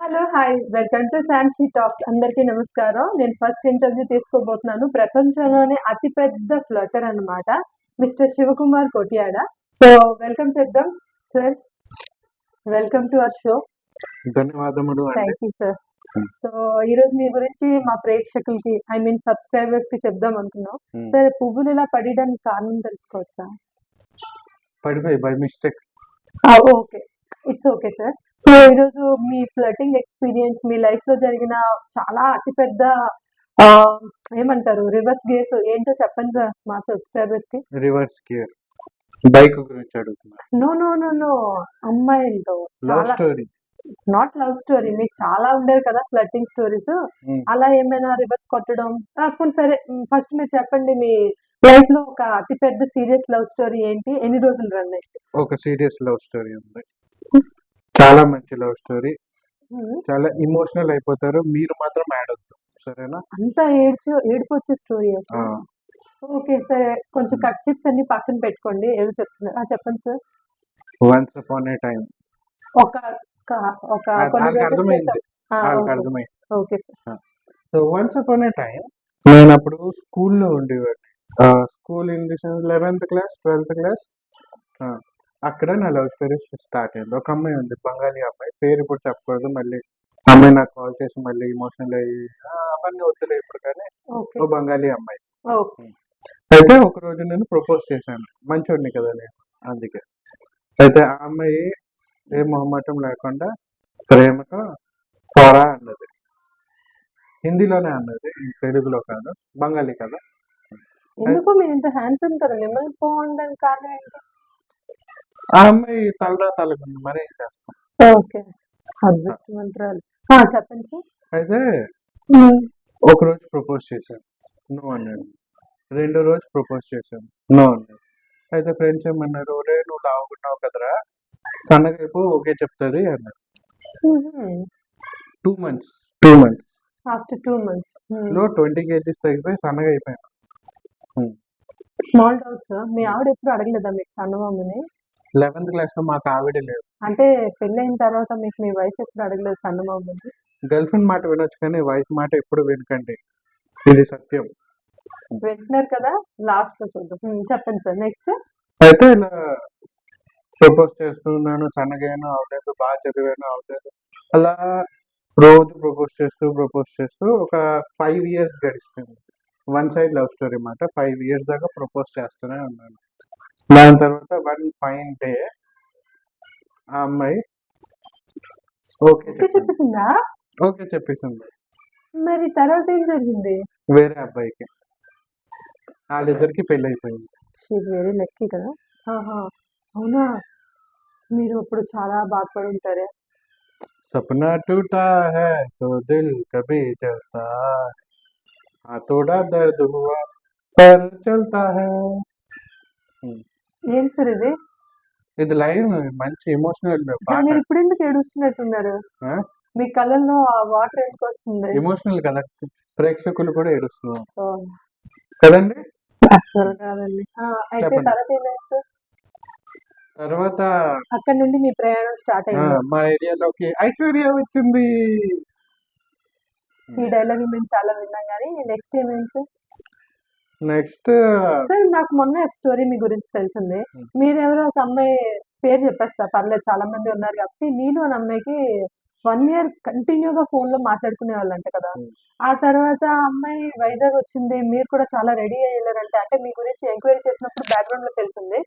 Hello! Hi! Welcome to Sanshi Talks. అందరికీ నమస్కారం. నేను ఫస్ట్ ఇంటర్వ్యూ తీసుకోబోతున్నాను. ప్రపంచంలోనే అతి పెద్ద ఫ్లటర్ అన్నమాట. మిస్టర్ శివకుమార్ కొటియాడ. సో, వెల్కమ్ చేద్దాం sir. Welcome to our show. ధన్యవాదములు అండి. Thank you sir. సో, ఈరోజు మీ గురించి మా ప్రేక్షకులకి సబ్‌స్క్రైబర్స్‌కి చెప్దాం అనుకున్నాం. సార్, పువ్వులు ఇలా పడడానికి కారణం తెలుసుకోవచ్చా? పడిపోయి by mistake. Okay. It's okay sir. So, ఈరోజు మీ ఫ్లర్టింగ్ ఎక్స్‌పీరియన్స్ మీ లైఫ్‌లో జరిగిన చాలా అతిపెద్ద ఏమంటారు రివర్స్ గేర్స్ ఏంటో చెప్పండి సార్ మా సబ్‌స్క్రైబర్స్‌కి. Reverse gear. బైక్ గురించి అడుగుతున్నారు. No, no, no, no. అమ్మాయిలతో లవ్ చాలా స్టోరీ. Not love story. మీకు చాలా ఉండేవి కదా ఫ్లర్టింగ్ స్టోరీస్. అలా ఏమైనా రివర్స్ కొట్టడం పోనీ సరే ఫస్ట్ మీరు చెప్పండి మీ లైఫ్‌లో ఒక అతిపెద్ద సీరియస్ లవ్ స్టోరీ ఏంటి? ఎన్ని రోజులు రన్ అయింది? ఒక సీరియస్ లవ్ స్టోరీ ఉంది. చాలా మంచి లవ్ స్టోరీ. చాలా ఎమోషనల్ అయిపోతారు. మీరు మాత్రం ఏడొద్దు. సరేనా? అంత ఏడుపొచ్చే స్టోరీ అసలు. ఓకే. సరే. కొంచెం కట్ షిప్స్ అన్ని పక్కన పెట్టుకోండి. ఏదో చెప్తున్నారు. చెప్పండి సార్. వన్స్ అపాన్ ఏ టైమ్. ఒక ఒక కొన్ని వాళ్ళకి రోజుల అర్థమైంది. క్రితం. వాళ్ళకి ఓకే. అర్థమైంది. Okay sir. So once upon ఏ టైమ్ నేను అప్పుడు స్కూల్లో ఉండేవాడిని. School in the sense 11th class, 12th class. అక్కడ నా లవ్ స్టోరీ స్టార్ట్ అయింది. ఒక అమ్మాయి ఉంది, బెంగాలీ అమ్మాయి. పేరు ఇప్పుడు చెప్పకూడదు. మళ్ళీ అమ్మాయి నాకు కాల్ చేసి మళ్ళీ ఎమోషనల్ అయ్యి అవన్నీ వద్దులే ఇప్పుడు. కానీ ఓకే. ఓ బెంగాలీ అమ్మాయి. ఓకే. అయితే ఒక రోజు నేను ప్రపోజ్ చేశాను. మంచోడిని కదా నేను, అందుకే. అయితే ఆ అమ్మాయి ఏ మొహమాటం లేకుండా ప్రేమతో పోరా అన్నది. హిందీలోనే అన్నది, తెలుగులో కాదు, బెంగాలీ కదా. ఎందుకు మీరు ఇంత హ్యాండ్సమ్ కదా మిమ్మల్ని బాగుండడానికి కారణం ఏంటి? ఆ అమ్మాయి తలరా తలకుంది, మరి ఏం చేస్తాం. ఓకే. అదృష్టవంతురాలు. చెప్పండి సార్. అయితే ఒక రోజు ప్రపోజ్ చేశాను, నో అన్నాడు. రెండో రోజు ప్రపోజ్ చేశాను, నో అన్నాడు. అయితే ఫ్రెండ్స్ ఏమన్నారు, ఒరే నువ్వు లావుకున్నావు కదరా, సన్నగైపు ఓకే చెప్తుంది అన్నారు. 2 months ఆఫ్టర్ 2 months. లో 20 kgs తగ్గిపోయి సన్నగా అయిపోయాను. Small doubt sir. మీ ఆవిడ ఎప్పుడు అడగలేదా మీకు సన్నమమ్మని? 11th క్లాస్ లో మాకు ఆవిడే లేదు. అంటే పెళ్ళైన తర్వాత మీకు మీ వైఫ్ ఎప్పుడు అడగలేదు సన్నమమ్మని? గర్ల్ ఫ్రెండ్ మాట వినొచ్చు కానీ వైఫ్ మాట ఎప్పుడు వినకండి, ఇది సత్యం. వింటున్నారు కదా, లాస్ట్ లో చూద్దాం. చెప్పండి సార్. నెక్స్ట్. అయితే ఇలా ప్రపోజ్ చేస్తున్నాను, సన్నగాను అవలేదు, బాగా చదివాను అవలేదు. అలా రోజు ప్రపోజ్ చేస్తూ ఒక 5 years గడిచిపోయింది. వన్ సైడ్ లవ్ స్టోరీ మాట. 5 years దాకా ప్రపోజ్ చేస్తూనే ఉన్నాను. దాని తర్వాత వన్ ఫైన్ డే ఆ అమ్మాయి ఓకే చెప్పేసిందా? ఓకే చెప్పేసింది. మరి తర్వాత ఏం జరిగింది? వేరే అబ్బాయికి. వాళ్ళిద్దరికి పెళ్లి అయిపోయింది. షీఈ్ వెరీ లక్కీ కదా. అవునా? మీరు ఇప్పుడు చాలా బాధపడి ఉంటారే. सपना टूटा है तो दिल कभी चलता है, थोड़ा दर्द हुआ पर चलता है. ఏం సార్ ఇది? ఇది లైన్ మంచి ఎమోషనల్ పాట. మీరు ఇప్పుడు ఎందుకు ఏడుస్తున్నట్టున్నారు? మీ కళ్ళల్లో ఆ వాటర్ ఎందుకు వస్తుంది? ఎమోషనల్ కదా, ప్రేక్షకులు కూడా ఏడుస్తున్నారు కదండి. అసలు కాదండి. అయితే తర్వాత ఏమైంది సార్? తర్వాత అక్కడ నుండి మీ ప్రయాణం స్టార్ట్ అయింది. మా ఏరియాలోకి ఐశ్వర్య వచ్చింది. ఈ డైలాగ్ మేము చాలా విన్నాం కానీ నెక్స్ట్ ఏమైంది సార్? నెక్స్ట్ సార్ నాకు మొన్న ఒక స్టోరీ మీ గురించి తెలిసింది. మీరు ఎవరో ఒక అమ్మాయి పేరు చెప్పేస్తా పర్లేదు, చాలా మంది ఉన్నారు కాబట్టి. నేను అని అమ్మాయికి 1 year కంటిన్యూగా ఫోన్ లో మాట్లాడుకునే వాళ్ళంట కదా. ఆ తర్వాత ఆ అమ్మాయి వైజాగ్ వచ్చింది. మీరు కూడా చాలా రెడీ అయ్యారంటే, అంటే మీ గురించి ఎంక్వైరీ చేసినప్పుడు బ్యాక్గ్రౌండ్ లో తెలిసింది.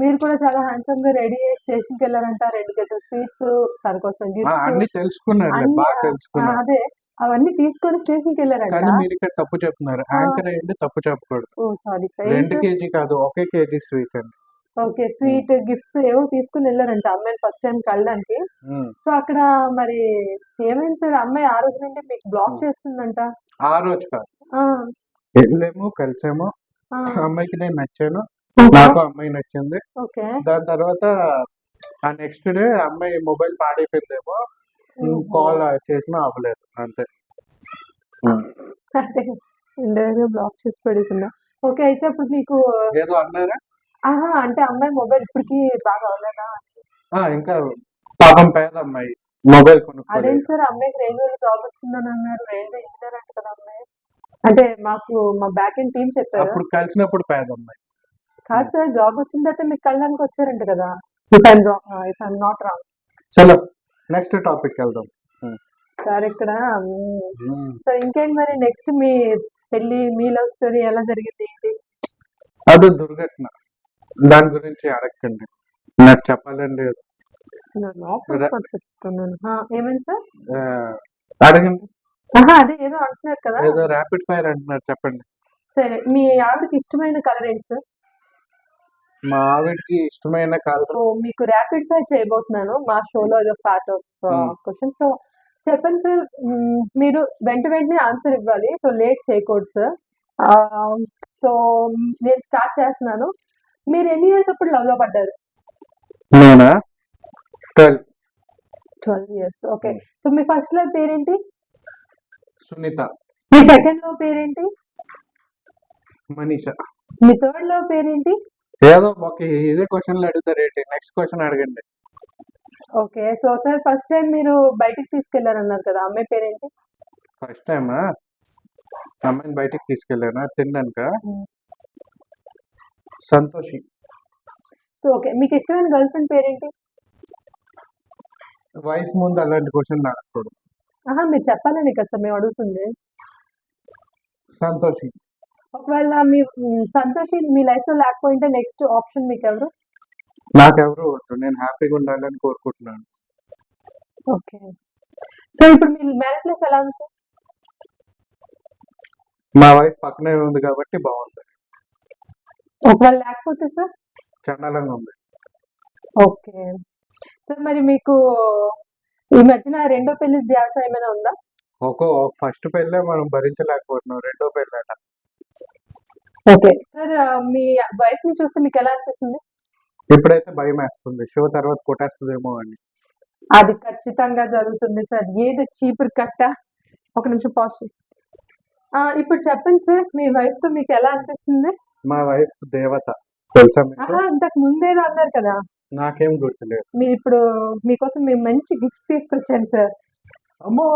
మీరు కూడా చాలా హ్యాండ్సమ్ గా రెడీ అయ్యి స్టేషన్ కి వెళ్ళారంట. 2 కేజీల స్వీట్స్ తన కోసం అన్ని తెలుసుకున్నారు, బాగా తెలుసుకున్నారు. అదే అవన్నీ తీసుకొని స్టేషన్ కి వెళ్ళారంట. కానీ మీరు ఇక్కడ తప్పు చెప్తున్నారు. యాంకర్ అయ్యండి, తప్పు చెప్పకూడదు. ఓ సారీ సార్. 2 kg కాదు, 1 kg స్వీట్ అండి. ఓకే. స్వీట్ గిఫ్ట్స్ ఏవో తీసుకుని వెళ్ళారంట అమ్మాయిని ఫస్ట్ టైం కలడానికి. సో అక్కడ మరి ఏమైంది సార్? అమ్మాయి ఆ రోజు నుండి మీకు బ్లాక్ చేస్తుందంట. ఆ రోజు కాదు, వెళ్ళాము, కలిసాము. అమ్మాయికి నేను నచ్చాను, నాకు అమ్మాయి నచ్చింది. దాని తర్వాత ఆ నెక్స్ట్ డే అమ్మాయి మొబైల్ పాడైపోయిందేమో, కాల్ చేసినా అవ్వలేదు, అంతే. ఇండైరెక్ట్‌గా బ్లాక్ చేసి పడేసిందా? ఓకే. అయితే అప్పుడు మీకు ఏదో అన్నారా? అంటే అమ్మాయి మొబైల్ ఇప్పటికి బాగా అవ్వలేదా? ఇంకా పాపం పేద అమ్మాయి, మొబైల్ కొనుక్కోలేదు. అదేంటి సార్ అమ్మాయికి రైల్వేలో జాబ్ వచ్చిందని అన్నారు, రైల్వే ఇంజనీర్ అంట కదా అమ్మాయి. అంటే మాకు మా బ్యాక్ ఎండ్ టీం చెప్పారు. అప్పుడు కలిసినప్పుడు పేదమ్మాయి. కాదు సార్, జాబ్ వచ్చిందంటే మీకు కళ్ళడానికి వచ్చారంట కదా, ఇఫ్ ఐఎమ్ నాట్ రాంగ్. చలో నెక్స్ట్ టాపిక్ వెళ్దాం. సార్ ఇక్కడ సార్ ఇంకేంటి మరి నెక్స్ట్ మీ పెళ్లి, మీ లవ్ స్టోరీ ఎలా జరిగింది ఏంటి? అది దుర్ఘటన, దాని గురించి అడగండి, నాకు చెప్పాలని లేదు. చెప్తున్నాను. ఏమైంది సార్? అడగండి. అదే ఏదో అంటున్నారు కదా. ఏదో ర్యాపిడ్ ఫైర్ అంటున్నారు, చెప్పండి. సరే, మీ ఆవిడకి ఇష్టమైన కలర్ ఏంటి సార్? మా ఆవిడకి ఇష్టమైన కలర్, మీకు ర్యాపిడ్ ఫైర్ చేయబోతున్నాను మా షోలో, అదో పార్ట్ ఆఫ్ క్వశ్చన్. సో చెప్పండి సార్, మీరు వెంటనే ఆన్సర్ ఇవ్వాలి, సో లేట్ చేయకూడదు సార్. సో నేను స్టార్ట్ చేస్తున్నాను. మీరు ఎన్ని ఇయర్స్ అప్పుడు లవ్ లో పడ్డారు? నేనా 12 ఇయర్స్. ఓకే. సో మీ ఫస్ట్ లవ్ పేరేంటి? సునీత. మీ సెకండ్ లవ్ పేరేంటి? మనీషా. మీ థర్డ్ లవ్ పేరేంటి? ఏదో ఒక ఇదే క్వశ్చన్లు అడుగుతారు ఏంటి, నెక్స్ట్ క్వశ్చన్ అడగండి. Okay. So sir first time మీరు బయటికి తీసుకెళ్లారన్నారు కదా, అమ్మాయి పేరేంటి? ఫస్ట్ టైమా అమ్మాయిని బయటికి తీసుకెళ్ళానా తిన్నాక? సంతోషి. సో ఓకే, మీకు ఇష్టమైన గర్ల్ ఫ్రెండ్ పేరేంటి? వైఫ్ ముందు అలాంటి క్వశ్చన్ అడగకూడదు. మీరు చెప్పాలని కదా మేము అడుగుతుంది. సంతోషి. ఒకవేళ మీ సంతోషి మీ లైఫ్ లో లేకపోయింటే నెక్స్ట్ ఆప్షన్ మీకు ఎవరు? నాకెవరు వద్దు, నేను హ్యాపీగా ఉండాలని కోరుకుంటున్నాను. ఓకే. సో ఇప్పుడు మీ మ్యారేజ్ లైఫ్ ఎలా ఉంది సార్? మా వైఫ్ పక్కనే ఉంది కాబట్టి బాగుంది. ఒకవేళ లేకపోతే సార్? చండాలంగా ఉంది. ఓకే సార్, మరి మీకు ఈ మధ్యన రెండో పెళ్లి ధ్యాస ఏమైనా ఉందా? ఫస్ట్ పెళ్ళే మనం భరించలేకపోతున్నాం, రెండో పెళ్ళ. ఓకే సార్, మీ వైఫ్ ని చూస్తే మీకు ఎలా అనిపిస్తుంది? ఇప్పుడైతే భయం వేస్తుంది, షో తర్వాత కొట్టేస్తుందేమో అని. అది ఖచ్చితంగా జరుగుతుంది సార్, ఏది చీపురు కట్ట. ఒక నిమిషం పాజ్. ఇప్పుడు చెప్పండి సార్, మీ వైఫ్ తో మీకు ఎలా అనిపిస్తుంది? మా వైఫ్ దేవత, తెలుసా మీకు? ఇంతకు ముందేదో అన్నారు కదా. నాకేం గుర్తులేదు. మీరు ఇప్పుడు మీకోసం మేము మంచి గిఫ్ట్ తీసుకొచ్చాను సార్. అమ్మో.